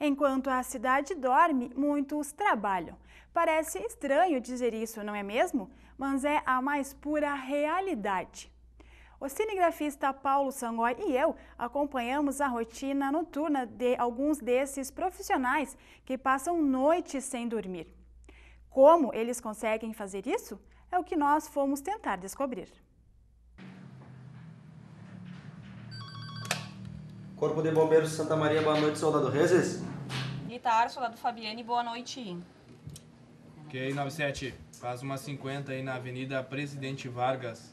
Enquanto a cidade dorme, muitos trabalham. Parece estranho dizer isso, não é mesmo? Mas é a mais pura realidade. O cinegrafista Paulo Sangói e eu acompanhamos a rotina noturna de alguns desses profissionais que passam noites sem dormir. Como eles conseguem fazer isso? É o que nós fomos tentar descobrir. Corpo de Bombeiros de Santa Maria, boa noite, soldado Rezes. Militar, soldado Fabiane, boa noite. Ok, 97, faz uma 50 aí na Avenida Presidente Vargas,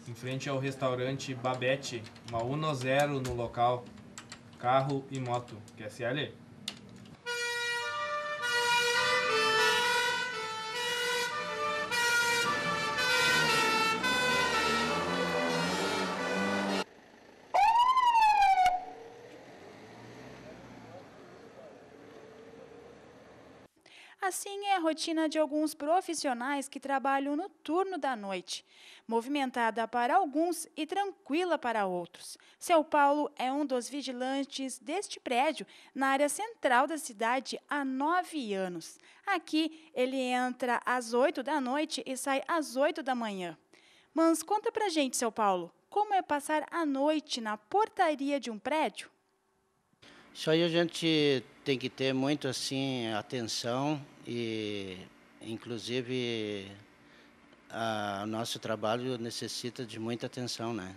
em frente ao restaurante Babette, uma Uno Zero no local, carro e moto, QSL. Assim é a rotina de alguns profissionais que trabalham no turno da noite, movimentada para alguns e tranquila para outros. Seu Paulo é um dos vigilantes deste prédio na área central da cidade há 9 anos. Aqui ele entra às 8 da noite e sai às 8 da manhã. Mas conta pra gente, seu Paulo, como é passar a noite na portaria de um prédio? Isso aí a gente tem que ter muito assim atenção e inclusive o nosso trabalho necessita de muita atenção, né?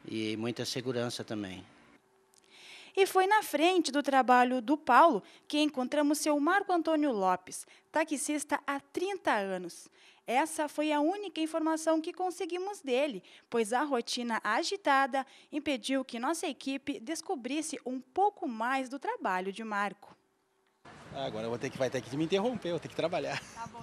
E muita segurança também. E foi na frente do trabalho do Paulo que encontramos seu Marco Antônio Lopes, taxista há 30 anos. Essa foi a única informação que conseguimos dele, pois a rotina agitada impediu que nossa equipe descobrisse um pouco mais do trabalho de Marco. Agora vai ter que me interromper, vou ter que trabalhar. Tá bom.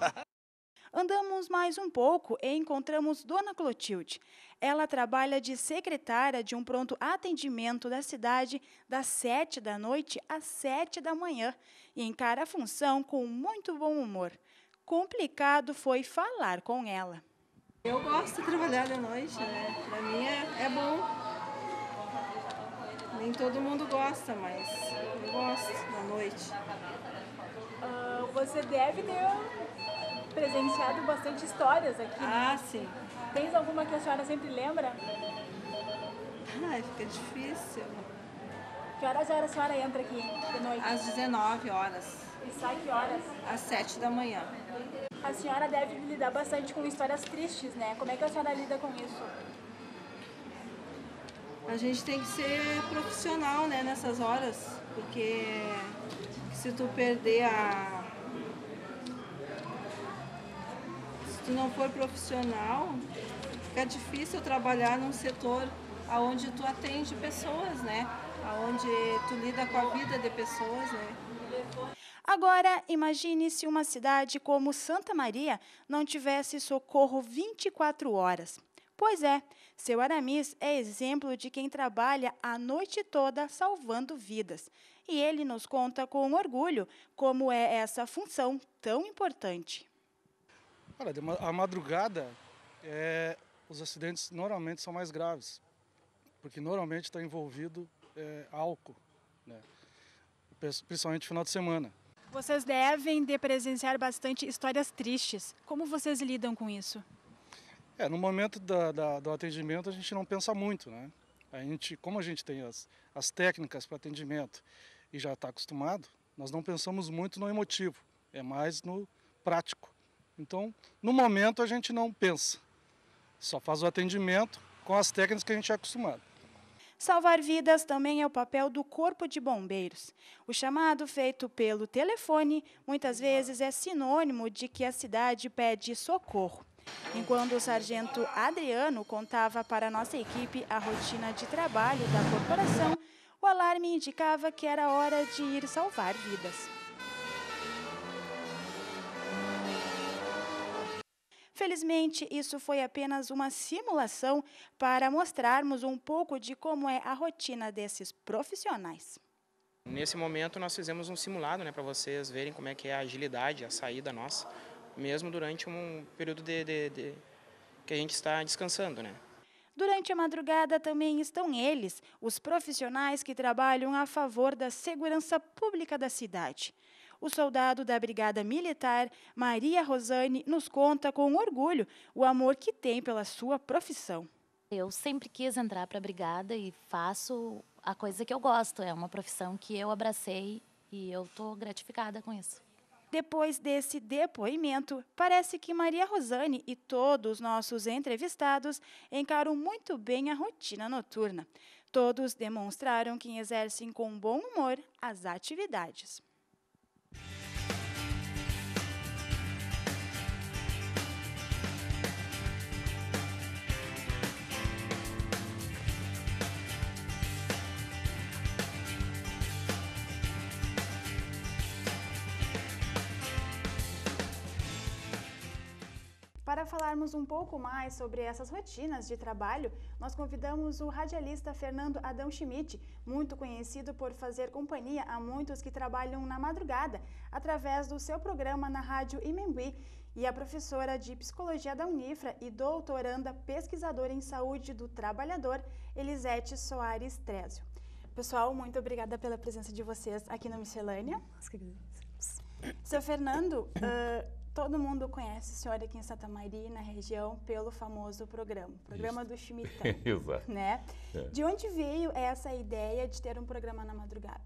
Andamos mais um pouco e encontramos Dona Clotilde. Ela trabalha de secretária de um pronto atendimento da cidade das 7 da noite às 7 da manhã e encara a função com muito bom humor. Complicado foi falar com ela. Eu gosto de trabalhar de noite, né? Para mim é bom. Nem todo mundo gosta, mas eu gosto da noite. Você deve ter presenciado bastante histórias aqui. Ah, sim. Tem alguma que a senhora sempre lembra? Ai, fica difícil. Que horas a senhora entra aqui de noite? Às 19 horas, E sai que horas? às 7 da manhã. A senhora deve lidar bastante com histórias tristes, né? Como é que a senhora lida com isso? A gente tem que ser profissional, né, nessas horas, porque se tu perder Se tu não for profissional, fica difícil trabalhar num setor onde tu atende pessoas, né? Onde tu lida com a vida de pessoas, né? Agora, imagine se uma cidade como Santa Maria não tivesse socorro 24 horas. Pois é, seu Aramis é exemplo de quem trabalha a noite toda salvando vidas. E ele nos conta com orgulho como é essa função tão importante. Olha, a madrugada, os acidentes normalmente são mais graves, porque normalmente está envolvido álcool, né? Principalmente no final de semana. Vocês devem de presenciar bastante histórias tristes. Como vocês lidam com isso? No momento do atendimento a gente não pensa muito, né? Como a gente tem as técnicas para atendimento e já está acostumado, nós não pensamos muito no emotivo, é mais no prático. Então, no momento a gente não pensa, só faz o atendimento com as técnicas que a gente é acostumado. Salvar vidas também é o papel do Corpo de Bombeiros. O chamado feito pelo telefone muitas vezes é sinônimo de que a cidade pede socorro. Enquanto o sargento Adriano contava para a nossa equipe a rotina de trabalho da corporação, o alarme indicava que era hora de ir salvar vidas. Felizmente, isso foi apenas uma simulação para mostrarmos um pouco de como é a rotina desses profissionais. Nesse momento nós fizemos um simulado, né, para vocês verem como é que é a agilidade, a saída nossa, mesmo durante um período que a gente está descansando, né. Durante a madrugada também estão eles, os profissionais que trabalham a favor da segurança pública da cidade. O soldado da Brigada Militar, Maria Rosane, nos conta com orgulho o amor que tem pela sua profissão. Eu sempre quis entrar para a brigada e faço a coisa que eu gosto. É uma profissão que eu abracei e eu estou gratificada com isso. Depois desse depoimento, parece que Maria Rosane e todos os nossos entrevistados encaram muito bem a rotina noturna. Todos demonstraram que exercem com bom humor as atividades. Para falarmos um pouco mais sobre essas rotinas de trabalho, nós convidamos o radialista Fernando Adão Schmidt, muito conhecido por fazer companhia a muitos que trabalham na madrugada, através do seu programa na Rádio Imembuí, e a professora de Psicologia da Unifra e doutoranda pesquisadora em Saúde do Trabalhador, Elisete Soares Trésio. Pessoal, muito obrigada pela presença de vocês aqui no Miscelânea. Seu Fernando, todo mundo conhece o senhor aqui em Santa Maria, na região, pelo famoso programa do Schmittão. Exato. Né? De onde veio essa ideia de ter um programa na madrugada?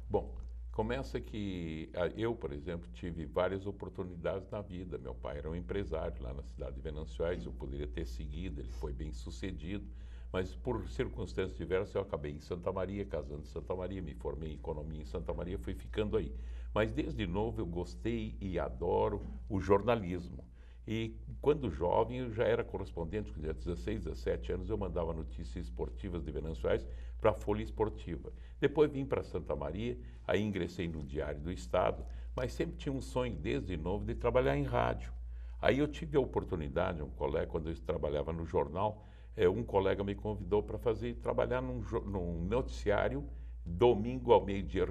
Bom, começa que eu, por exemplo, tive várias oportunidades na vida. Meu pai era um empresário lá na cidade de Venançois, eu poderia ter seguido, ele foi bem sucedido, mas por circunstâncias diversas eu acabei em Santa Maria, casando em Santa Maria, me formei em economia em Santa Maria, fui ficando aí. Mas desde novo eu gostei e adoro o jornalismo. E quando jovem eu já era correspondente, com 16, 17 anos eu mandava notícias esportivas de Venançois para a Folha Esportiva. Depois vim para Santa Maria, aí ingressei no Diário do Estado, mas sempre tinha um sonho desde novo de trabalhar em rádio. Aí eu tive a oportunidade, um colega, quando eu trabalhava no jornal, um colega me convidou para trabalhar num noticiário. Domingo ao meio-dia,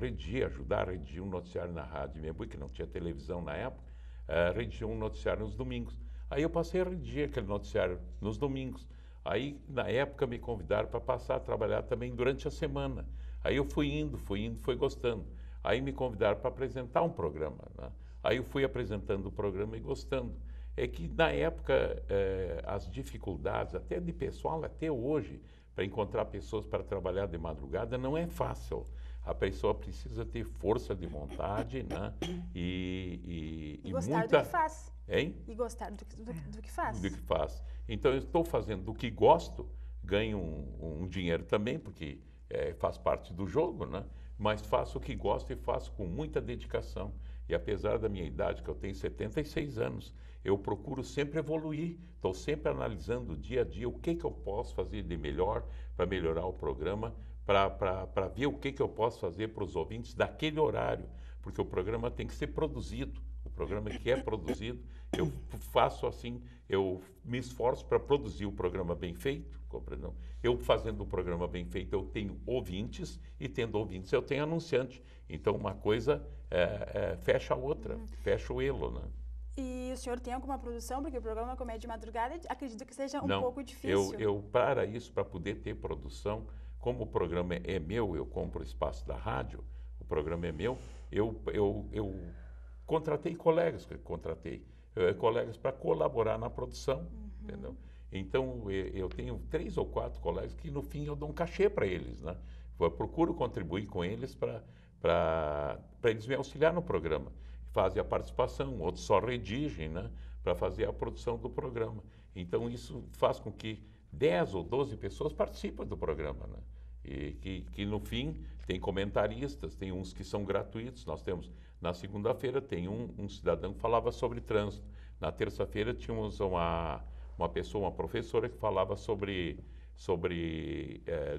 ajudar a redigir um noticiário na Rádio Imembuí, que não tinha televisão na época, redigia um noticiário nos domingos. Aí eu passei a redigir aquele noticiário nos domingos. Aí, na época, me convidaram para passar a trabalhar também durante a semana. Aí eu fui indo, fui gostando. Aí me convidaram para apresentar um programa, né? Aí eu fui apresentando o programa e gostando. É que, na época, as dificuldades, até de pessoal, até hoje, para encontrar pessoas para trabalhar de madrugada não é fácil. A pessoa precisa ter força de vontade, né? E gostar muita... do que faz. Hein? E gostar do que faz. Do que faz. Então, eu estou fazendo do que gosto, ganho um dinheiro também, porque faz parte do jogo, né? Mas faço o que gosto e faço com muita dedicação. E apesar da minha idade, que eu tenho 76 anos, eu procuro sempre evoluir, estou sempre analisando dia a dia o que eu posso fazer de melhor para melhorar o programa, para ver o que eu posso fazer para os ouvintes daquele horário, porque o programa tem que ser produzido. O programa que é produzido, eu faço assim, eu me esforço para produzir o programa bem feito, compreendeu? Eu fazendo o programa bem feito, eu tenho ouvintes, e tendo ouvintes, eu tenho anunciante. Então, uma coisa fecha a outra, fecha o elo, né? E o senhor tem alguma produção? Porque o programa Comédia de Madrugada, acredito que seja um pouco difícil. Eu para isso, para poder ter produção, como o programa é meu, eu compro o espaço da rádio, o programa é meu, eu contratei colegas para colaborar na produção, entendeu? Então, eu tenho 3 ou 4 colegas que, no fim, eu dou um cachê para eles, né? Eu procuro contribuir com eles para eles me auxiliar no programa. Fazem a participação, outros só redigem, né? Para fazer a produção do programa. Então, isso faz com que 10 ou 12 pessoas participem do programa, né? E que no fim, tem comentaristas, tem uns que são gratuitos. Nós temos, na segunda-feira, tem um cidadão que falava sobre trânsito. Na terça-feira, tínhamos uma professora que falava sobre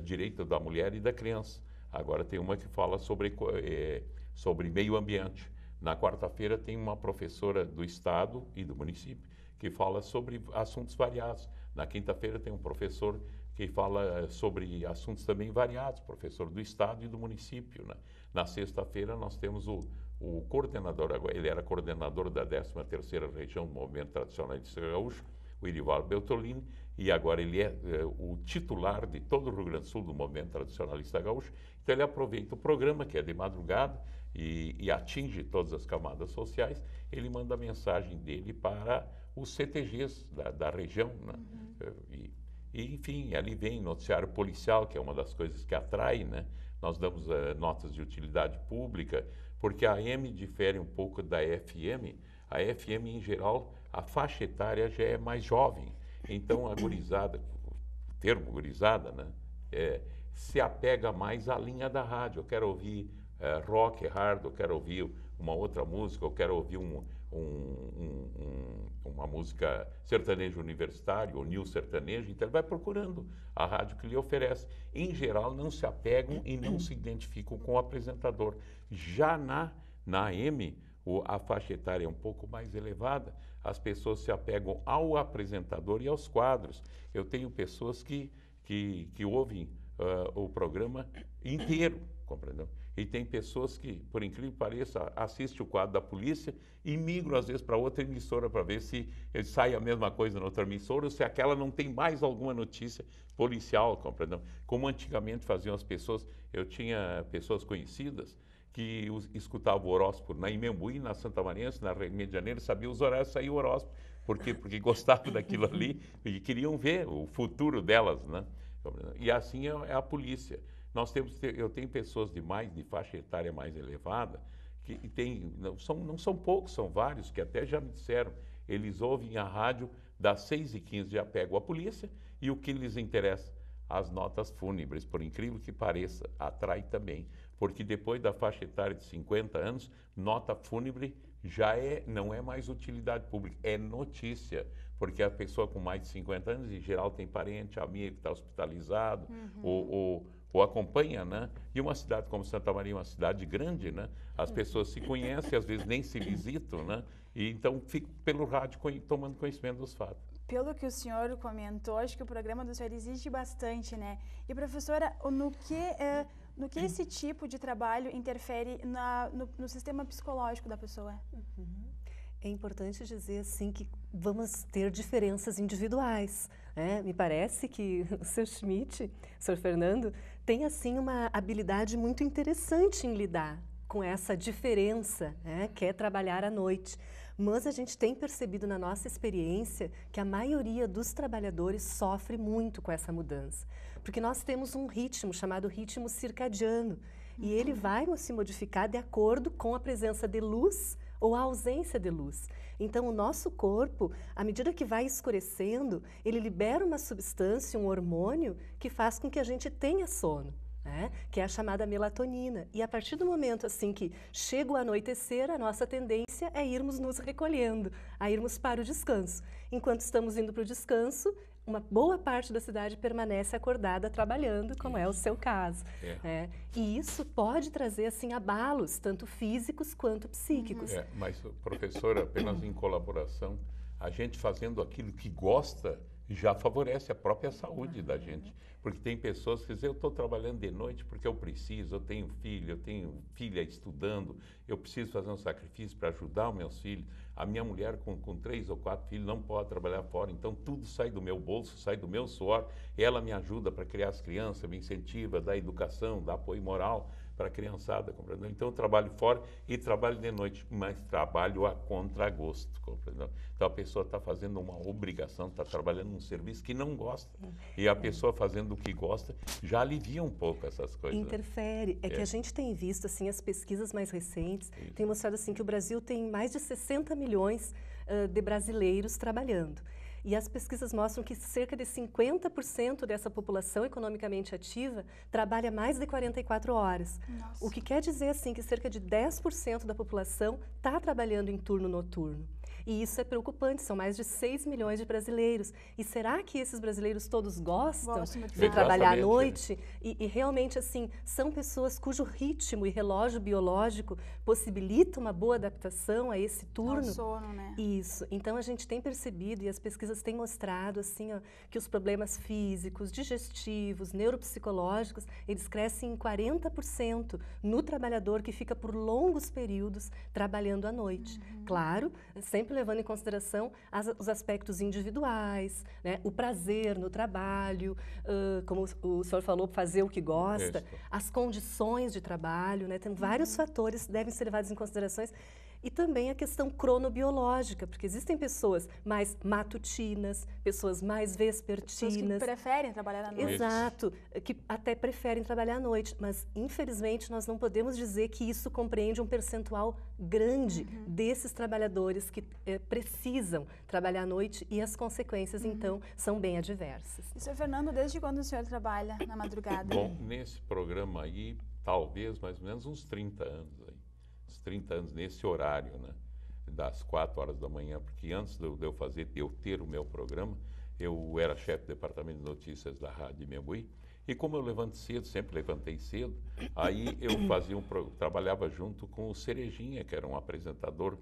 direito da mulher e da criança. Agora tem uma que fala sobre meio ambiente. Na quarta-feira tem uma professora do Estado e do município que fala sobre assuntos variados. Na quinta-feira tem um professor que fala sobre assuntos também variados, professor do Estado e do município, né? Na sexta-feira nós temos o coordenador, ele era coordenador da 13ª Região do Movimento Tradicionalista Gaúcho, o Irivaldo Beltolini, e agora ele é o titular de todo o Rio Grande do Sul do movimento tradicionalista gaúcho. Então ele aproveita o programa, que é de madrugada, e atinge todas as camadas sociais. Ele manda a mensagem dele para os CTGs da região, né? Enfim, ali vem noticiário policial, que é uma das coisas que atrai, né? Nós damos notas de utilidade pública, porque a AM difere um pouco da FM. A FM, em geral, a faixa etária já é mais jovem. Então, a gurizada, o termo gurizada, né? Se apega mais à linha da rádio. Eu quero ouvir rock, hard, eu quero ouvir uma outra música, eu quero ouvir uma música sertanejo universitário ou new sertanejo, então ele vai procurando a rádio que lhe oferece. Em geral, não se apegam e não se identificam com o apresentador. Já na AM, a faixa etária é um pouco mais elevada, as pessoas se apegam ao apresentador e aos quadros. Eu tenho pessoas que ouvem o programa inteiro, compreendeu? E tem pessoas que, por incrível que pareça, assistem o quadro da polícia e migram, às vezes, para outra emissora para ver se sai a mesma coisa na outra emissora ou se aquela não tem mais alguma notícia policial, compreendeu? Como antigamente faziam as pessoas. Eu tinha pessoas conhecidas que escutavam o horóscopo na Imembuí, na Santa Marense, na Rio de Janeiro, sabiam os horários, saía o horóscopo. Por quê? Porque gostavam daquilo ali e queriam ver o futuro delas, né? E assim é a polícia. Eu tenho pessoas de faixa etária mais elevada, que não são poucos, são vários, que até já me disseram, eles ouvem a rádio das 6h15, já pegam a polícia, e o que lhes interessa? As notas fúnebres, por incrível que pareça, atrai também, porque depois da faixa etária de 50 anos, nota fúnebre não é mais utilidade pública, é notícia, porque a pessoa com mais de 50 anos, em geral, tem parente, amigo que está hospitalizado, ou acompanha, né? E uma cidade como Santa Maria, uma cidade grande, né? As pessoas se conhecem, às vezes nem se visitam, né? E então fico pelo rádio tomando conhecimento dos fatos. Pelo que o senhor comentou, acho que o programa do senhor exige bastante, né? E, professora, no que esse tipo de trabalho interfere no sistema psicológico da pessoa? É importante dizer, assim, que vamos ter diferenças individuais, né? Me parece que o Sr. Schmidt, o Sr. Fernando, tem, assim, uma habilidade muito interessante em lidar com essa diferença, né? Que é trabalhar à noite. Mas a gente tem percebido na nossa experiência que a maioria dos trabalhadores sofre muito com essa mudança. Porque nós temos um ritmo chamado ritmo circadiano, e ele vai se modificar de acordo com a presença de luz ou a ausência de luz. Então, o nosso corpo, à medida que vai escurecendo, ele libera uma substância, um hormônio, que faz com que a gente tenha sono, né? Que é a chamada melatonina. E a partir do momento assim que chega o anoitecer, a nossa tendência é irmos nos recolhendo, a irmos para o descanso. Enquanto estamos indo para o descanso, uma boa parte da cidade permanece acordada trabalhando, como é o seu caso. Né? E isso pode trazer assim abalos, tanto físicos quanto psíquicos. Mas, professora, apenas em colaboração, a gente fazendo aquilo que gosta já favorece a própria saúde da gente. Porque tem pessoas que dizem, eu estou trabalhando de noite porque eu preciso, eu tenho filha estudando, eu preciso fazer um sacrifício para ajudar os meus filhos. A minha mulher com 3 ou 4 filhos não pode trabalhar fora, então tudo sai do meu bolso, sai do meu suor. Ela me ajuda para criar as crianças, me incentiva, dá educação, dá apoio moral para a criançada, compreendeu? Então eu trabalho fora e trabalho de noite, mas trabalho a contragosto, compreendeu? Então a pessoa está fazendo uma obrigação, está trabalhando num serviço que não gosta. E a pessoa fazendo o que gosta já alivia um pouco essas coisas. Interfere. É que a gente tem visto, assim, as pesquisas mais recentes, têm mostrado assim, que o Brasil tem mais de 60 milhões de brasileiros trabalhando. E as pesquisas mostram que cerca de 50% dessa população economicamente ativa trabalha mais de 44 horas. Nossa. O que quer dizer assim que cerca de 10% da população está trabalhando em turno noturno. E isso é preocupante, são mais de 6 milhões de brasileiros. E será que esses brasileiros todos gostam de trabalhar à noite? E realmente, assim, são pessoas cujo ritmo e relógio biológico possibilita uma boa adaptação a esse turno. Ao sono, né? Isso. Então, a gente tem percebido, e as pesquisas têm mostrado, assim, ó, que os problemas físicos, digestivos, neuropsicológicos, eles crescem em 40% no trabalhador que fica por longos períodos trabalhando à noite. Claro, sempre levando em consideração os aspectos individuais, né? O prazer no trabalho, como o senhor falou, fazer o que gosta, as condições de trabalho, né? Tem vários fatores que devem ser levados em consideração. E também a questão cronobiológica, porque existem pessoas mais matutinas, pessoas mais vespertinas. Pessoas que preferem trabalhar à noite. Exato, que até preferem trabalhar à noite. Mas, infelizmente, nós não podemos dizer que isso compreende um percentual grande desses trabalhadores que precisam trabalhar à noite e as consequências, então, são bem adversas. E, Sr. Fernando, desde quando o senhor trabalha na madrugada? Bom, nesse programa aí, talvez mais ou menos uns 30 anos aí. 30 anos nesse horário, né, das 4 horas da manhã, porque antes de eu ter o meu programa, eu era chefe do departamento de notícias da Rádio Imembuí, e como eu levanto cedo, sempre levantei cedo, aí eu trabalhava junto com o Cerejinha, que era um apresentador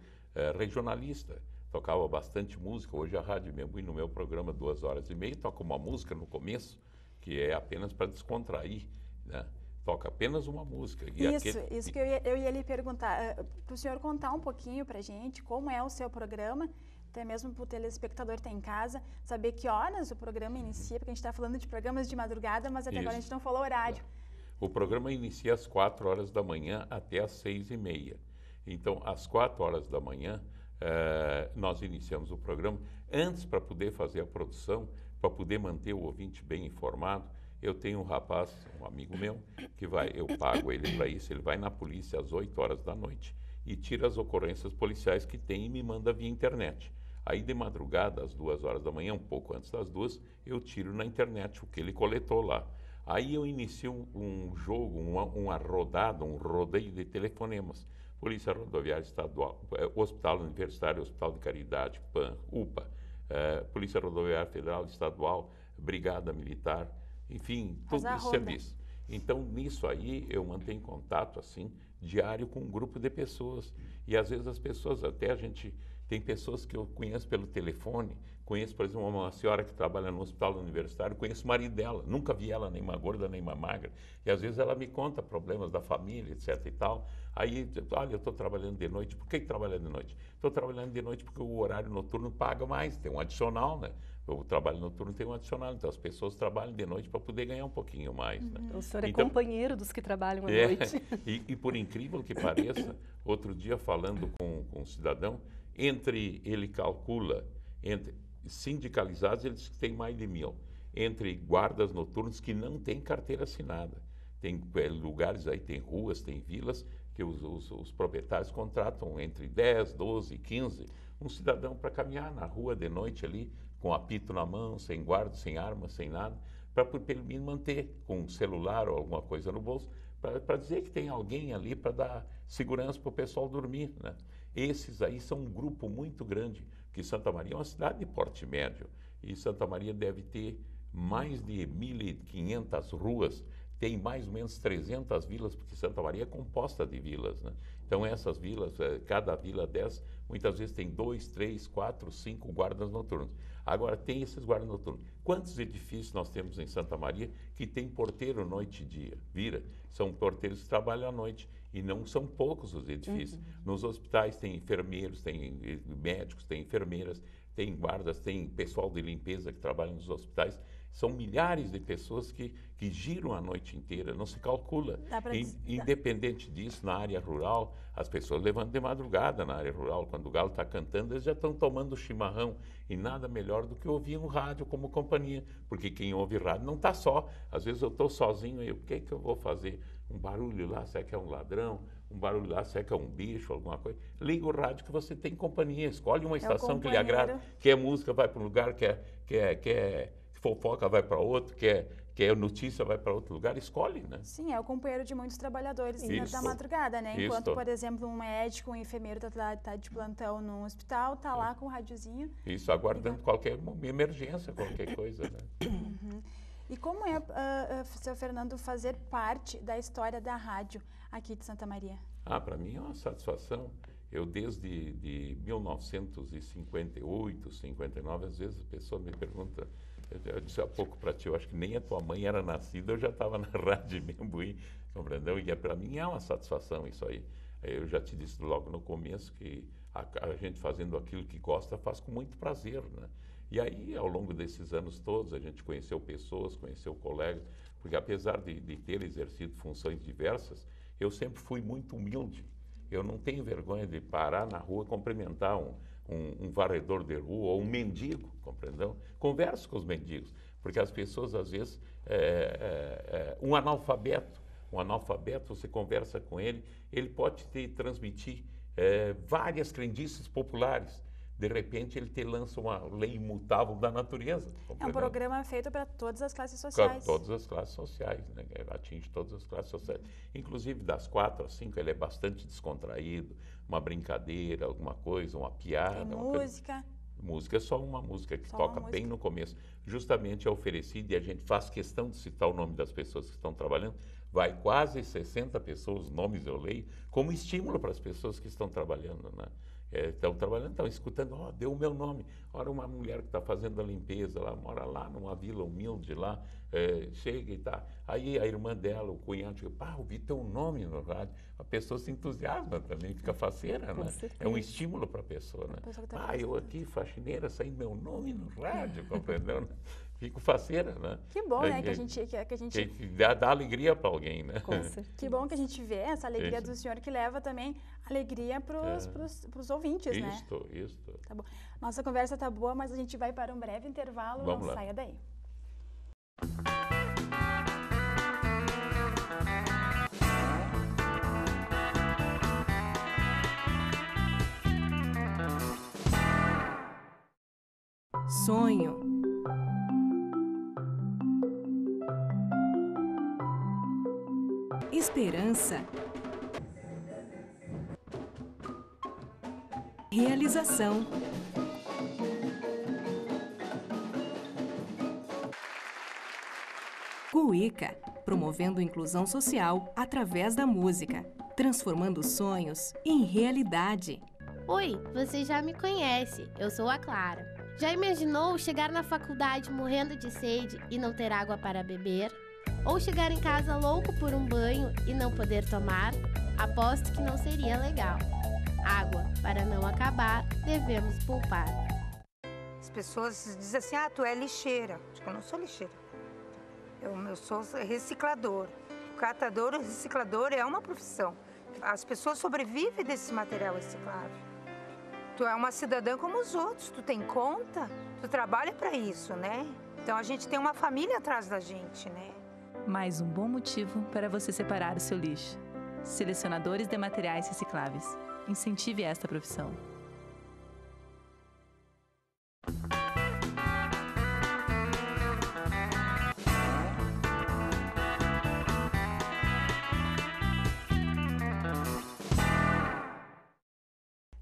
regionalista, tocava bastante música. Hoje a Rádio Imembuí, no meu programa 2h30, toca uma música no começo, que é apenas para descontrair, né? Toca apenas uma música. Isso que eu ia lhe perguntar, para o senhor contar um pouquinho para a gente como é o seu programa, até mesmo para o telespectador que está em casa, saber que horas o programa inicia, porque a gente está falando de programas de madrugada, mas até agora a gente não falou horário. O programa inicia às 4 horas da manhã até às 6h30. Então, às 4 horas da manhã, nós iniciamos o programa. Antes, para poder fazer a produção, para poder manter o ouvinte bem informado, eu tenho um rapaz, um amigo meu, que eu pago ele para isso, ele vai na polícia às 8 horas da noite e tira as ocorrências policiais que tem e me manda via internet. Aí de madrugada, às 2 horas da manhã, um pouco antes das 2, eu tiro na internet o que ele coletou lá. Aí eu inicio um jogo, uma rodada, um rodeio de telefonemas. Polícia Rodoviária Estadual, Hospital Universitário, Hospital de Caridade, PAN, UPA, Polícia Rodoviária Federal, Estadual, Brigada Militar, enfim, todo esse serviço. Então, nisso aí, eu mantenho contato, assim, diário com um grupo de pessoas. E, às vezes, as pessoas, até a gente, tem pessoas que eu conheço pelo telefone, conheço, por exemplo, uma senhora que trabalha no hospital universitário, conheço o marido dela, nunca vi ela nem uma gorda, nem uma magra. E, às vezes, ela me conta problemas da família, etc e tal. Aí, olha, eu estou trabalhando de noite. Por que trabalhando de noite? Estou trabalhando de noite porque o horário noturno paga mais, tem um adicional, né? O trabalho noturno tem um adicional, então as pessoas trabalham de noite para poder ganhar um pouquinho mais. Né? O senhor é companheiro dos que trabalham à noite. E por incrível que pareça, outro dia falando com um cidadão, ele calcula, entre sindicalizados, ele diz que tem mais de 1.000, entre guardas noturnos que não têm carteira assinada. Tem lugares aí, tem ruas, tem vilas, que os proprietários contratam entre 10, 12, 15, um cidadão para caminhar na rua de noite ali, com apito na mão, sem guarda, sem arma, sem nada, para pelo menos manter com um celular ou alguma coisa no bolso, para dizer que tem alguém ali para dar segurança para o pessoal dormir. Né? Esses aí são um grupo muito grande, porque Santa Maria é uma cidade de porte médio, e Santa Maria deve ter mais de 1.500 ruas, tem mais ou menos 300 vilas, porque Santa Maria é composta de vilas, né? Então, essas vilas, cada vila dessas, muitas vezes tem 2, 3, 4, 5 guardas noturnos. Agora, tem esses guardas noturnos. Quantos edifícios nós temos em Santa Maria que tem porteiro noite e dia? São porteiros que trabalham à noite, e não são poucos os edifícios. Nos hospitais tem enfermeiros, tem médicos, tem enfermeiras, tem guardas, tem pessoal de limpeza que trabalha nos hospitais. São milhares de pessoas que giram a noite inteira, não se calcula. Independente disso, na área rural, as pessoas levantam de madrugada na área rural. Quando o galo está cantando, eles já estão tomando chimarrão. E nada melhor do que ouvir um rádio como companhia. Porque quem ouve rádio não está só. Às vezes eu estou sozinho e o que é que eu vou fazer? Um barulho lá, será que é um ladrão? Um barulho lá, será que é um bicho, alguma coisa? Liga o rádio que você tem companhia. Escolhe uma estação que lhe agrada. Quer música, vai para um lugar, quer fofoca, vai para outro, quer notícia, vai para outro lugar, escolhe, né? Sim, é o companheiro de muitos trabalhadores da madrugada, né? Enquanto, por exemplo, um médico, um enfermeiro está de plantão num hospital, está lá com o radiozinho. Isso, aguardando qualquer emergência, qualquer coisa, né? E como é, seu Fernando, fazer parte da história da rádio aqui de Santa Maria? Para mim é uma satisfação. Eu, desde 1958, 59, às vezes a pessoa me pergunta, eu disse há pouco para ti, eu acho que nem a tua mãe era nascida, eu já estava na Rádio Imembuí, compreendeu? E para mim é uma satisfação isso aí. Eu já te disse logo no começo que a gente fazendo aquilo que gosta faz com muito prazer, né? E aí, ao longo desses anos todos, a gente conheceu pessoas, conheceu colegas, porque apesar de ter exercido funções diversas, eu sempre fui muito humilde. Eu não tenho vergonha de parar na rua e cumprimentar um varredor de rua ou um mendigo, compreendeu? Converso com os mendigos, porque as pessoas, às vezes, um analfabeto, você conversa com ele, ele pode te transmitir várias crendices populares. De repente, ele te lança uma lei imutável da natureza. É um programa feito para todas as classes sociais. Todas as classes sociais, né? Atinge todas as classes sociais. Inclusive, das 4 às 5, ele é bastante descontraído, uma brincadeira, alguma coisa, uma piada. Tem música. Música é só uma música que toca bem no começo. Justamente é oferecida, e a gente faz questão de citar o nome das pessoas que estão trabalhando. Vai quase 60 pessoas, nomes eu leio, como estímulo para as pessoas que estão trabalhando, né? Estão trabalhando, estão escutando, deu o meu nome. Ora, uma mulher que está fazendo a limpeza lá, mora lá numa vila humilde lá, chega e tá. Aí a irmã dela, o cunhado, chega, ouvi teu nome no rádio. A pessoa se entusiasma também, fica faceira, né? É um estímulo para a pessoa, né? Eu aqui, faxineira, saindo meu nome no rádio, compreendeu? Fico faceira, né? Que bom, né? Que a gente que dá alegria para alguém, né? Que bom que a gente vê essa alegria do senhor, que leva também alegria para os ouvintes, né? Isso. Tá bom. Nossa conversa tá boa, mas a gente vai para um breve intervalo. Vamos lá. Saia daí. Sonho. Esperança. Realização. Cuíca, promovendo inclusão social através da música, transformando sonhos em realidade. Oi, você já me conhece, eu sou a Clara. Já imaginou chegar na faculdade morrendo de sede e não ter água para beber? Ou chegar em casa louco por um banho e não poder tomar? Aposto que não seria legal. Água, para não acabar, devemos poupar. As pessoas dizem assim, tu é lixeira. Acho que eu não sou lixeira. Eu sou reciclador. O catador, o reciclador é uma profissão. As pessoas sobrevivem desse material reciclável. Tu é uma cidadã como os outros, tu tem conta, tu trabalha para isso, né? Então a gente tem uma família atrás da gente, né? Mais um bom motivo para você separar o seu lixo. Selecionadores de materiais recicláveis. Incentive esta profissão.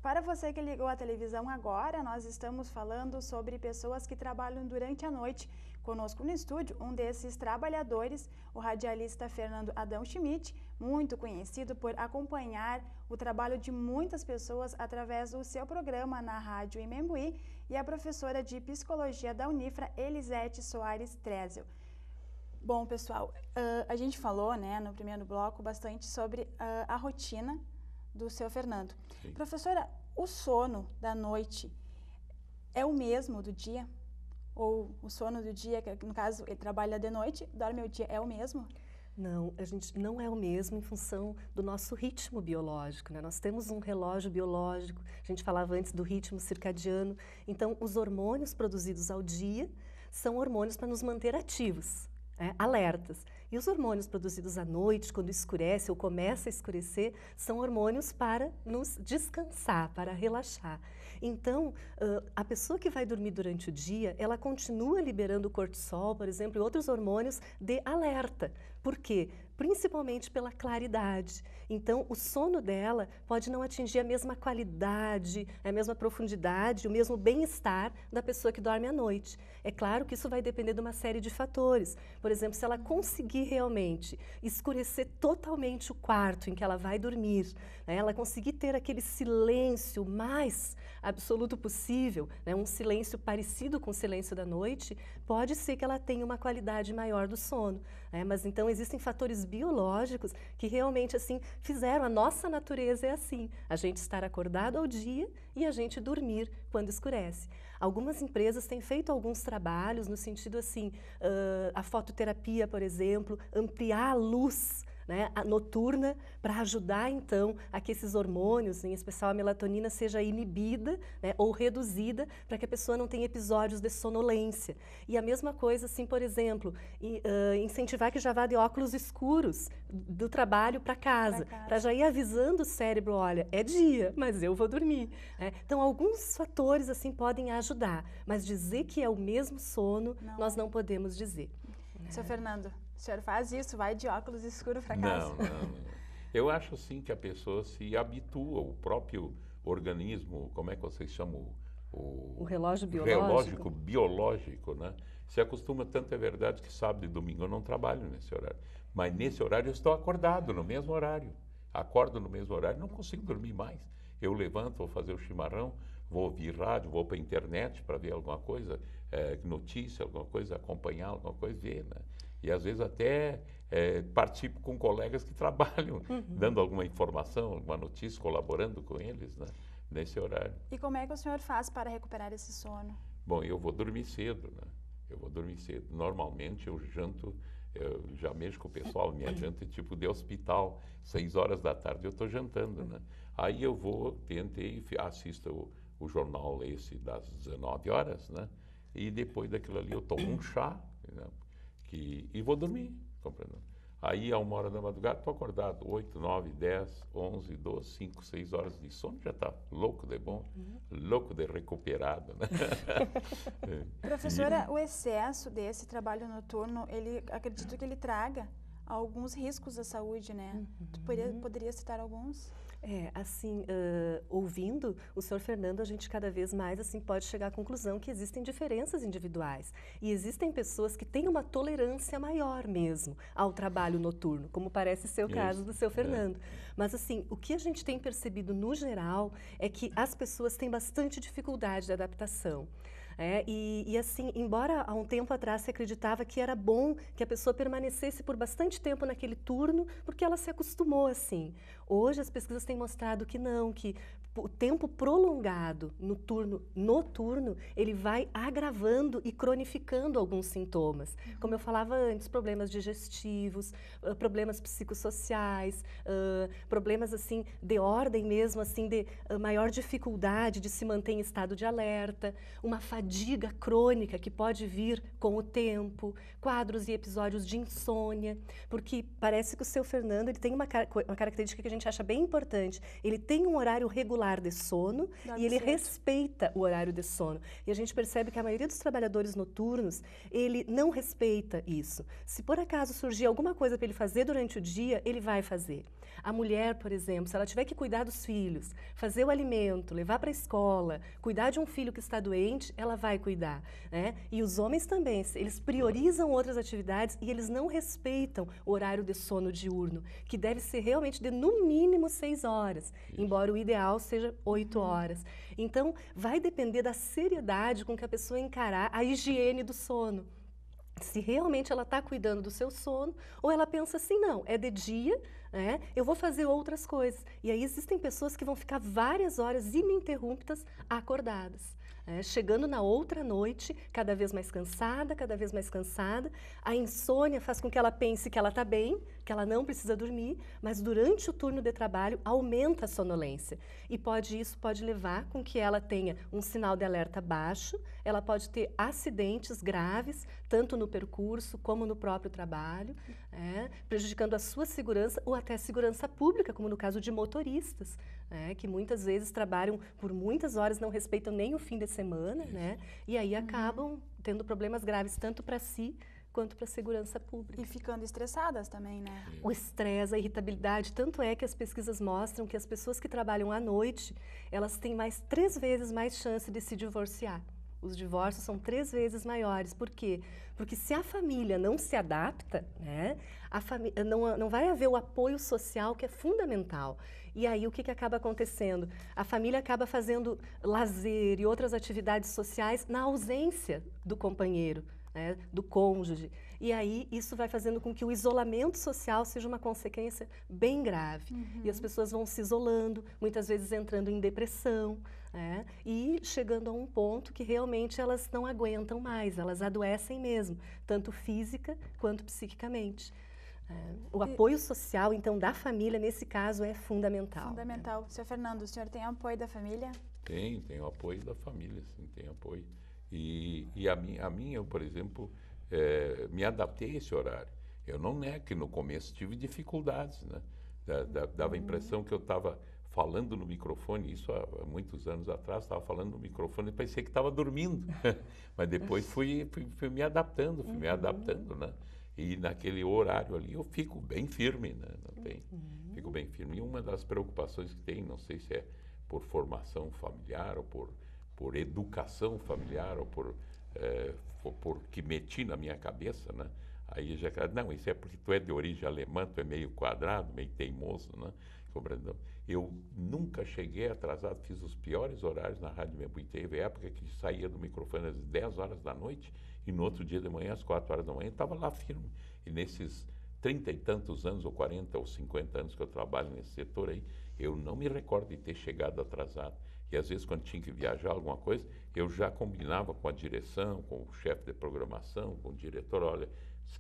Para você que ligou a televisão agora, nós estamos falando sobre pessoas que trabalham durante a noite. Conosco no estúdio, um desses trabalhadores, o radialista Fernando Adão Schmidt, muito conhecido por acompanhar o trabalho de muitas pessoas através do seu programa na rádio Imembuí, e a professora de psicologia da Unifra, Elisete Soares Trezel. Bom, pessoal, a gente falou, né, no primeiro bloco bastante sobre a rotina do seu Fernando. Sim. Professora, o sono da noite é o mesmo do dia? Ou o sono do dia, que no caso ele trabalha de noite, dorme o dia, é o mesmo? Não, a gente não é o mesmo em função do nosso ritmo biológico, né? Nós temos um relógio biológico, a gente falava antes do ritmo circadiano, então os hormônios produzidos ao dia são hormônios para nos manter ativos, alertas. E os hormônios produzidos à noite, quando escurece ou começa a escurecer, são hormônios para nos descansar, para relaxar. Então, a pessoa que vai dormir durante o dia, ela continua liberando cortisol, por exemplo, e outros hormônios de alerta. Por quê? Principalmente pela claridade. Então, o sono dela pode não atingir a mesma qualidade, a mesma profundidade, o mesmo bem-estar da pessoa que dorme à noite. É claro que isso vai depender de uma série de fatores. Por exemplo, se ela conseguir realmente escurecer totalmente o quarto em que ela vai dormir, né, ela conseguir ter aquele silêncio mais absoluto possível, né, um silêncio parecido com o silêncio da noite, pode ser que ela tenha uma qualidade maior do sono. né? Mas então existem fatores biológicos que realmente assim fizeram, a nossa natureza é assim, a gente estar acordado ao dia e a gente dormir quando escurece. Algumas empresas têm feito alguns trabalhos no sentido assim, a fototerapia, por exemplo, ampliar a luz, né, a noturna, para ajudar então a que esses hormônios, em especial a melatonina, seja inibida, né, ou reduzida, para que a pessoa não tenha episódios de sonolência. E a mesma coisa, assim, por exemplo, incentivar que já vá de óculos escuros do trabalho para casa, para já ir avisando o cérebro, olha, é dia, mas eu vou dormir. Né? Então, alguns fatores assim podem ajudar, mas dizer que é o mesmo sono, nós não podemos dizer. Seu Fernando, o senhor faz isso? Vai de óculos escuros para casa? Não. Eu acho assim que a pessoa se habitua, o próprio organismo, como é que vocês chamam? O relógio biológico. Relógio biológico, né? Se acostuma, tanto é verdade que sábado e domingo eu não trabalho nesse horário. Mas nesse horário eu estou acordado, no mesmo horário. Acordo no mesmo horário, não consigo dormir mais. Eu levanto, vou fazer o chimarrão, vou ouvir rádio, vou para a internet para ver alguma coisa, notícia, alguma coisa, acompanhar alguma coisa, ver, né? E às vezes até participo com colegas que trabalham, dando alguma informação, alguma notícia, colaborando com eles, né? Nesse horário. E como é que o senhor faz para recuperar esse sono? Bom, eu vou dormir cedo, né? Eu vou dormir cedo. Normalmente eu janto, eu já mexo com o pessoal, minha janta é tipo de hospital, 6 horas da tarde eu estou jantando, né? Aí eu vou, assisto o jornal esse das 19 horas, né? E depois daquilo ali eu tomo um chá, né? E vou dormir, compreendeu? Aí, a 1h da madrugada, estou acordado, 8, 9, 10, 11, 12, 5, 6 horas de sono, já está louco de bom, louco de recuperado, né? Professora, o excesso desse trabalho noturno, acredito que ele traga alguns riscos à saúde, né? Tu poderia citar alguns? Assim, ouvindo o senhor Fernando, a gente cada vez mais assim pode chegar à conclusão que existem diferenças individuais. E existem pessoas que têm uma tolerância maior mesmo ao trabalho noturno, como parece ser o caso do seu Fernando. Mas assim, o que a gente tem percebido no geral é que as pessoas têm bastante dificuldade de adaptação. E assim, embora há um tempo atrás se acreditava que era bom que a pessoa permanecesse por bastante tempo naquele turno, porque ela se acostumou assim. Hoje as pesquisas têm mostrado que não, que o tempo prolongado no turno noturno, ele vai agravando e cronificando alguns sintomas. Como eu falava antes, problemas digestivos, problemas psicossociais, problemas assim de ordem mesmo, assim de maior dificuldade de se manter em estado de alerta, uma fadiga crônica que pode vir com o tempo, quadros e episódios de insônia, porque parece que o seu Fernando ele tem uma característica que a gente acha bem importante. Ele tem um horário regular de sono e ele respeita o horário de sono. E a gente percebe que a maioria dos trabalhadores noturnos, ele não respeita isso. Se por acaso surgir alguma coisa para ele fazer durante o dia, ele vai fazer. A mulher, por exemplo, se ela tiver que cuidar dos filhos, fazer o alimento, levar para a escola, cuidar de um filho que está doente, ela vai cuidar, né? E os homens também, eles priorizam outras atividades e eles não respeitam o horário de sono diurno, que deve ser realmente de no mínimo 6 horas, embora o ideal seja 8 horas. Então, vai depender da seriedade com que a pessoa encarar a higiene do sono. Se realmente ela está cuidando do seu sono, ou ela pensa assim, não, é de dia, né, eu vou fazer outras coisas. E aí existem pessoas que vão ficar várias horas ininterruptas acordadas. Chegando na outra noite, cada vez mais cansada, a insônia faz com que ela pense que ela está bem, que ela não precisa dormir, mas durante o turno de trabalho aumenta a sonolência. E isso pode levar com que ela tenha um sinal de alerta baixo, ela pode ter acidentes graves, tanto no percurso como no próprio trabalho, prejudicando a sua segurança ou até a segurança pública, como no caso de motoristas, que muitas vezes trabalham por muitas horas, não respeitam nem o fim de semana, né? E aí acabam tendo problemas graves tanto para si quanto para a segurança pública. E ficando estressadas também, né? O estresse, a irritabilidade, tanto é que as pesquisas mostram que as pessoas que trabalham à noite, elas têm 3 vezes mais chance de se divorciar. Os divórcios são 3 vezes maiores. Por quê? Porque se a família não se adapta, né, não vai haver o apoio social que é fundamental. E aí o que acaba acontecendo? A família acaba fazendo lazer e outras atividades sociais na ausência do companheiro. né, do cônjuge. E aí isso vai fazendo com que o isolamento social seja uma consequência bem grave. E as pessoas vão se isolando, muitas vezes entrando em depressão, né, e chegando a um ponto que realmente elas não aguentam mais, elas adoecem mesmo, tanto física quanto psiquicamente. O apoio social, então, da família, nesse caso, é fundamental. Fundamental. Seu Fernando, o senhor tem apoio da família? Tem o apoio da família, sim, tem apoio. E a minha, eu, por exemplo, me adaptei a esse horário. Eu não nego que no começo tive dificuldades, né? Dava a impressão que eu estava falando no microfone, isso há muitos anos atrás, estava falando no microfone e pensei que estava dormindo. Mas depois fui me adaptando, né? E naquele horário ali eu fico bem firme, né? Fico bem firme. E uma das preocupações que tem, não sei se é por formação familiar ou por educação familiar ou por que meti na minha cabeça, né? Aí já não, isso é porque tu é de origem alemã, tu é meio quadrado, meio teimoso, né? Eu nunca cheguei atrasado, fiz os piores horários na Rádio Membuí. Teve época que saía do microfone às 10 horas da noite e no outro dia de manhã, às 4 horas da manhã, estava lá firme. E nesses 30 e tantos anos, ou 40 ou 50 anos que eu trabalho nesse setor aí, eu não me recordo de ter chegado atrasado. E às vezes, quando tinha que viajar alguma coisa, eu já combinava com a direção, com o chefe de programação, com o diretor, olha,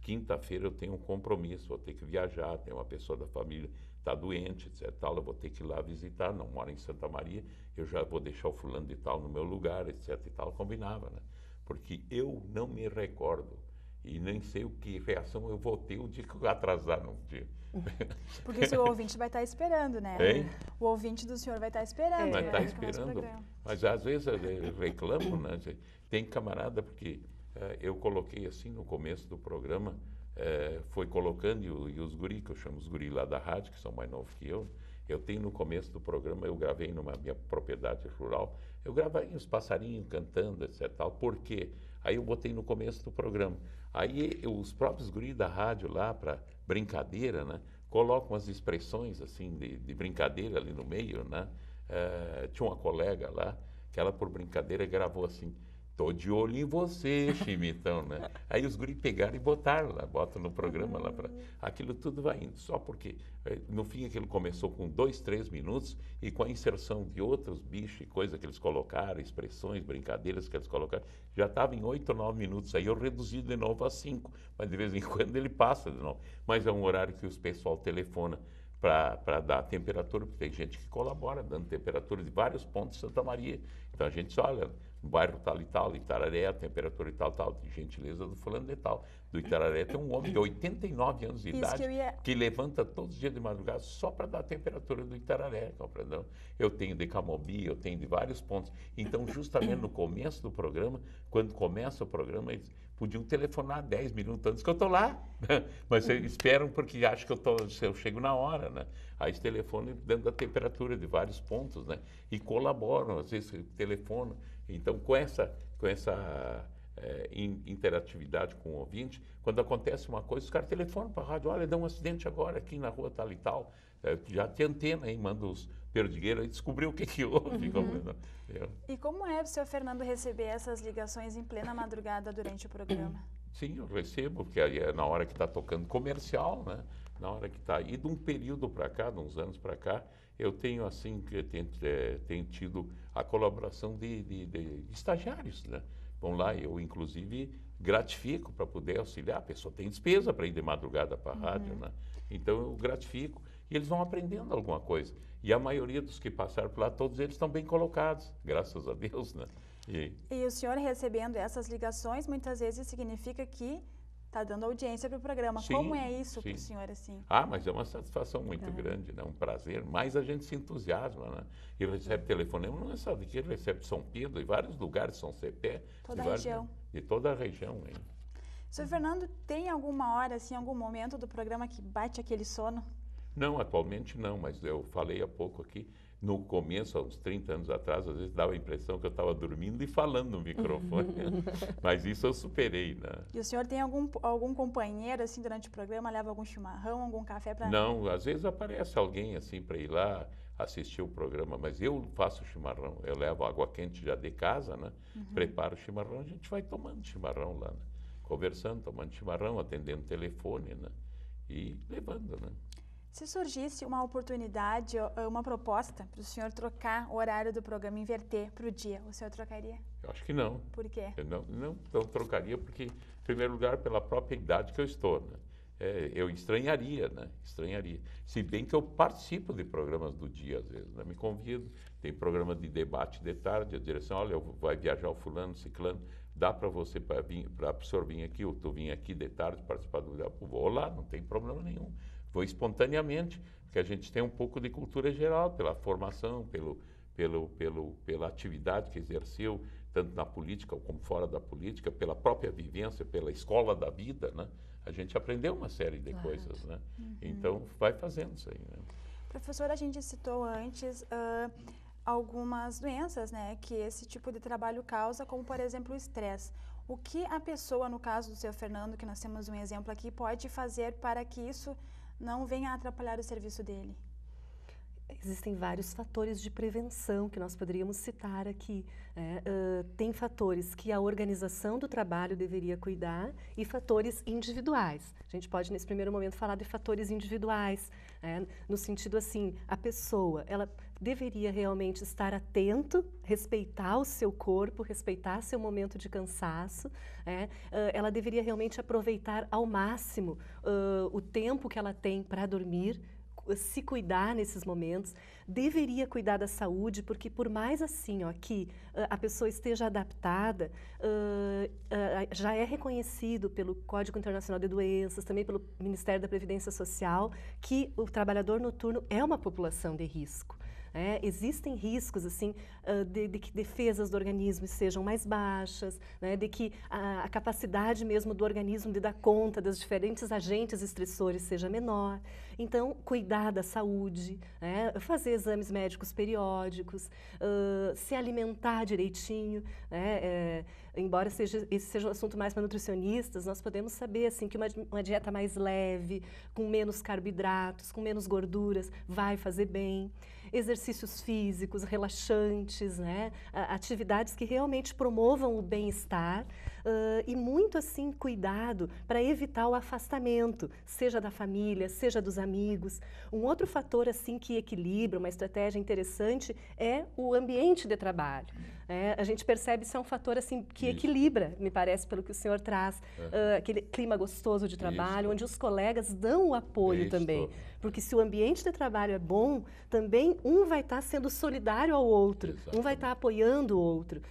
quinta-feira eu tenho um compromisso, vou ter que viajar, tem uma pessoa da família está doente, etc. Tal, eu vou ter que ir lá visitar, não moro em Santa Maria, eu já vou deixar o fulano de tal no meu lugar, etc. e tal, combinava, né? Porque eu não me recordo e nem sei o que reação eu vou ter o dia que eu atrasar no dia. Porque o seu ouvinte vai estar esperando, né? Hein? O ouvinte do senhor vai estar esperando. Vai estar esperando. Mas às vezes eu reclamo, né? Tem camarada, porque eu coloquei assim no começo do programa, foi colocando, e os guri, que eu chamo os guri lá da rádio, que são mais novos que eu tenho no começo do programa, eu gravei numa minha propriedade rural, eu gravei os passarinhos cantando, etc. Tal, por quê? Aí eu botei no começo do programa. Aí os próprios guri da rádio lá, para brincadeira, né, colocam as expressões assim de brincadeira ali no meio, né? Tinha uma colega lá, que ela por brincadeira gravou assim, tô de olho em você, Chimitão, né? Aí os guri pegaram e botaram lá, botam no programa lá para... Aquilo tudo vai indo, só porque no fim aquilo começou com 2, 3 minutos e com a inserção de outros bichos e coisa que eles colocaram, expressões, brincadeiras que eles colocaram, já estava em 8 ou 9 minutos, aí eu reduzi de novo a 5, mas de vez em quando ele passa de novo. Mas é um horário que os pessoal telefona para dar a temperatura, porque tem gente que colabora dando temperatura de vários pontos de Santa Maria. Então a gente diz, olha, no bairro tal e tal, Itararé, a temperatura e tal, tal, de gentileza do fulano de tal. Do Itararé tem um homem de 89 anos de idade que levanta todos os dias de madrugada só para dar a temperatura do Itararé, compreendeu? Eu tenho de Camobi, eu tenho de vários pontos. Então, justamente no começo do programa, quando começa o programa, eles podiam telefonar 10 minutos antes que eu estou lá. Mas esperam porque acham que eu chego na hora, né? Aí eles telefonam dando a temperatura de vários pontos, né? E colaboram, às vezes telefonam. Então, com essa interatividade com o ouvinte, quando acontece uma coisa, os caras telefonam para a rádio, olha, deu um acidente agora aqui na rua tal e tal, já tem antena aí, manda os perdigueiros aí descobrir o que houve. E como é, seu Fernando, receber essas ligações em plena madrugada durante o programa? Sim, eu recebo, porque aí é na hora que está tocando comercial, né? Na hora que está... E de um período para cá, de uns anos para cá, eu tenho, assim, tenho tido a colaboração de estagiários, né? Vão lá, eu, inclusive, gratifico para poder auxiliar. A pessoa tem despesa para ir de madrugada para a rádio, né? Então, eu gratifico. E eles vão aprendendo alguma coisa. E a maioria dos que passaram por lá, todos eles estão bem colocados, graças a Deus, né? E o senhor recebendo essas ligações, muitas vezes significa que está dando audiência para o programa. Sim, como é isso para o sim. senhor, assim? Ah, mas é uma satisfação muito grande, né? Um prazer. Mais a gente se entusiasma, né? E recebe telefonema, não é só daqui, ele recebe de São Pedro e vários lugares, São Cepé. Toda a região. De toda a região, hein? Senhor Fernando, tem alguma hora, assim, algum momento do programa que bate aquele sono? Não, atualmente não, mas eu falei há pouco aqui, no começo, há uns 30 anos atrás, às vezes dava a impressão que eu estava dormindo e falando no microfone, mas isso eu superei, né? E o senhor tem algum companheiro, assim, durante o programa, leva algum chimarrão, algum café para... Não, às vezes aparece alguém, assim, para ir lá assistir o programa, mas eu faço chimarrão, eu levo água quente já de casa, né? Preparo o chimarrão, a gente vai tomando chimarrão lá, né? conversando, tomando chimarrão, atendendo telefone, né? E levando, né? Se surgisse uma oportunidade, uma proposta para o senhor trocar o horário do programa, inverter para o dia, o senhor trocaria? Eu acho que não. Por quê? Eu não trocaria porque, em primeiro lugar, pela própria idade que eu estou, né? Eu estranharia, né? Estranharia. Se bem que eu participo de programas do dia, às vezes, né? Me convido, tem programa de debate de tarde, a direção, olha, vai viajar o fulano, ciclano, dá para você, para o senhor vir aqui, ou tu vir aqui de tarde participar do debate, vou lá, não tem problema nenhum. Vou espontaneamente, porque a gente tem um pouco de cultura geral, pela formação, pela atividade que exerceu, tanto na política como fora da política, pela própria vivência, pela escola da vida, né? A gente aprendeu uma série de coisas, né? Então, vai fazendo isso aí, né? Professor, a gente citou antes algumas doenças, né, que esse tipo de trabalho causa, como, por exemplo, o estresse. O que a pessoa, no caso do seu Fernando, que nós temos um exemplo aqui, pode fazer para que isso não venha a atrapalhar o serviço dele? Existem vários fatores de prevenção que nós poderíamos citar aqui. Tem fatores que a organização do trabalho deveria cuidar e fatores individuais. A gente pode, nesse primeiro momento, falar de fatores individuais, no sentido assim, a pessoa, ela deveria realmente estar atento, respeitar o seu corpo, respeitar seu momento de cansaço, ela deveria realmente aproveitar ao máximo o tempo que ela tem para dormir, se cuidar nesses momentos, deveria cuidar da saúde, porque por mais assim, que a pessoa esteja adaptada, já é reconhecido pelo Código Internacional de Doenças, também pelo Ministério da Previdência Social, que o trabalhador noturno é uma população de risco. Existem riscos assim de que defesas do organismo sejam mais baixas, de que a capacidade mesmo do organismo de dar conta dos diferentes agentes estressores seja menor. Então, cuidar da saúde, fazer exames médicos periódicos, se alimentar direitinho, embora esse seja um assunto mais para nutricionistas, nós podemos saber assim, que uma dieta mais leve, com menos carboidratos, com menos gorduras, vai fazer bem. Exercícios físicos, relaxantes, atividades que realmente promovam o bem-estar e muito assim cuidado para evitar o afastamento, seja da família, seja dos amigos. Um outro fator assim que equilibra, uma estratégia interessante, é o ambiente de trabalho. A gente percebe isso é um fator assim que equilibra, me parece, pelo que o senhor traz, aquele clima gostoso de trabalho, onde os colegas dão o apoio também. Porque se o ambiente de trabalho é bom, também um vai estar sendo solidário ao outro, um vai estar apoiando o outro.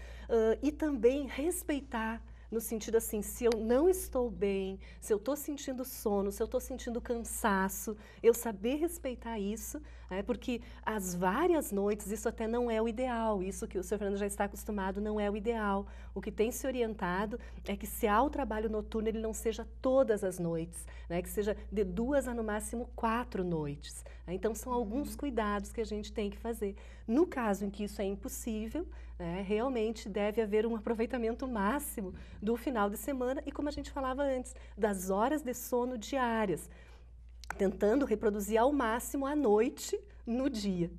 E também respeitar, no sentido assim, se eu não estou bem, se eu estou sentindo sono, se eu estou sentindo cansaço, eu saber respeitar isso, porque as várias noites, isso até não é o ideal, isso que o senhor Fernando já está acostumado não é o ideal. O que tem se orientado é que se há o trabalho noturno, ele não seja todas as noites, que seja de 2 a no máximo 4 noites. Então, são alguns cuidados que a gente tem que fazer. No caso em que isso é impossível, realmente deve haver um aproveitamento máximo do final de semana e, como a gente falava antes, das horas de sono diárias, tentando reproduzir ao máximo à noite no dia,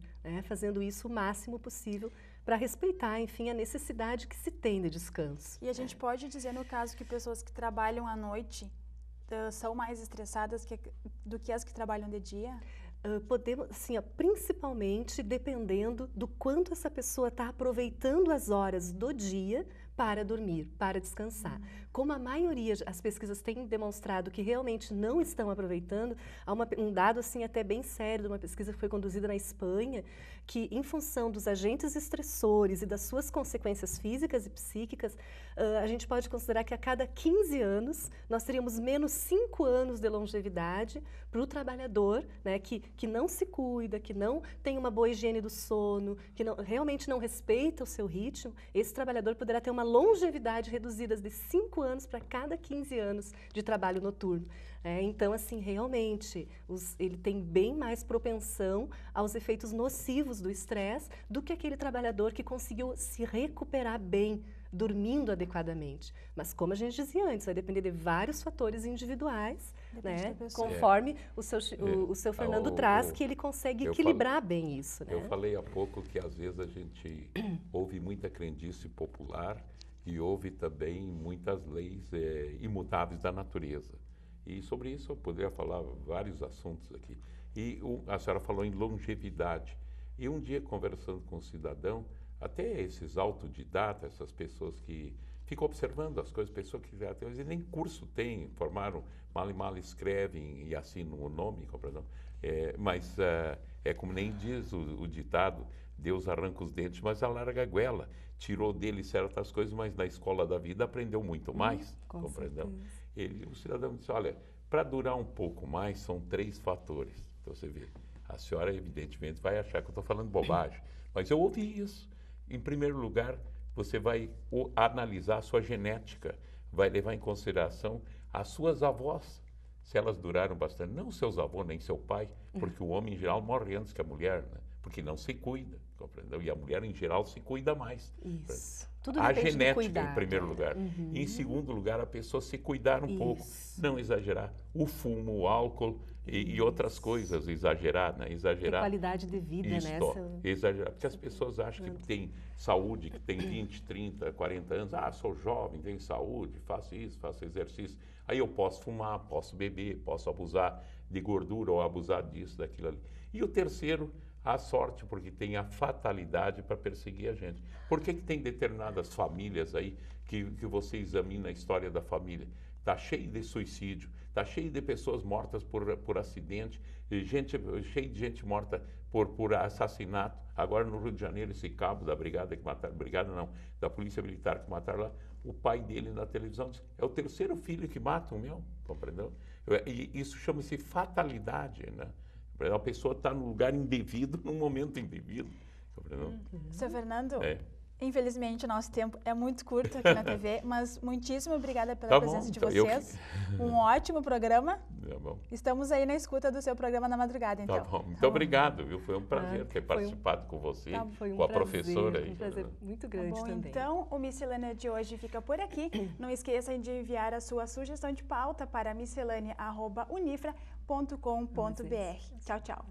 fazendo isso o máximo possível para respeitar, enfim, a necessidade que se tem de descanso. E a gente pode dizer, no caso, que pessoas que trabalham à noite são mais estressadas do que as que trabalham de dia? Podemos, sim, principalmente dependendo do quanto essa pessoa está aproveitando as horas do dia para dormir, para descansar. Como a maioria, as pesquisas têm demonstrado que realmente não estão aproveitando, há um dado assim até bem sério de uma pesquisa que foi conduzida na Espanha, que em função dos agentes estressores e das suas consequências físicas e psíquicas, a gente pode considerar que a cada 15 anos nós teríamos menos 5 anos de longevidade para o trabalhador, que não se cuida, que não tem uma boa higiene do sono, que realmente não respeita o seu ritmo. Esse trabalhador poderá ter uma longevidade reduzida de 5 anos para cada 15 anos de trabalho noturno. Então, assim, realmente, ele tem bem mais propensão aos efeitos nocivos do estresse do que aquele trabalhador que conseguiu se recuperar bem, dormindo adequadamente. Mas, como a gente dizia antes, vai depender de vários fatores individuais, conforme o seu Fernando traz, que ele consegue equilibrar bem isso. Eu falei há pouco que, às vezes, a gente ouve muita crendice popular que houve também muitas leis imutáveis da natureza. E sobre isso eu poderia falar vários assuntos aqui. E a senhora falou em longevidade. E um dia, conversando com um cidadão, até esses autodidatas, essas pessoas que ficam observando as coisas, pessoas que às vezes nem curso têm, formaram, mal e mal escrevem e assinam o nome, compreendeu? Mas é como nem diz o ditado, Deus arranca os dentes, mas alarga a goela. Tirou dele certas coisas, mas na escola da vida aprendeu muito mais, compreendeu? O cidadão disse, olha, para durar um pouco mais, são 3 fatores. Então você vê, a senhora evidentemente vai achar que eu estou falando bobagem, mas eu ouvi isso. Em primeiro lugar, você vai analisar a sua genética, vai levar em consideração as suas avós, se elas duraram bastante. Não seus avós, nem seu pai, porque o homem em geral morre antes que a mulher, né? Porque não se cuida, compreendeu? E a mulher em geral se cuida mais. Isso. Tudo a depende genética do cuidado, em primeiro lugar. Uhum. E em segundo lugar, a pessoa se cuidar um pouco, não exagerar. O fumo, o álcool e outras coisas, exagerar, né? Exagerar. Ter qualidade de vida, isso, né? Exagerar. Porque as pessoas acham que tem saúde, que tem 20, 30, 40 anos. Ah, sou jovem, tenho saúde, faço isso, faço exercício. Aí eu posso fumar, posso beber, posso abusar de gordura ou abusar disso, daquilo ali. E o terceiro, a sorte, porque tem a fatalidade para perseguir a gente. Por que tem determinadas famílias aí que você examina a história da família? Está cheio de suicídio, está cheio de pessoas mortas por acidente, cheio de gente morta por assassinato. Agora no Rio de Janeiro, esse cabo da brigada que mataram, brigada não, da polícia militar que mataram lá, o pai dele na televisão disse, é o terceiro filho que mata o meu, compreendeu? E isso chama-se fatalidade, né? A pessoa está no lugar indevido, num momento indevido. Seu Fernando, infelizmente o nosso tempo é muito curto aqui na TV, mas muitíssimo obrigada pela presença de vocês. Um ótimo programa. Tá bom. Estamos aí na escuta do seu programa na madrugada, então. Tá bom. Muito obrigado, viu? Foi um prazer ter participado com você, com a professora. Foi um prazer muito grande também. Então, o Miscelânea de hoje fica por aqui. Não esqueçam de enviar a sua sugestão de pauta para miscelânea@unifra.com.br. Tchau, tchau.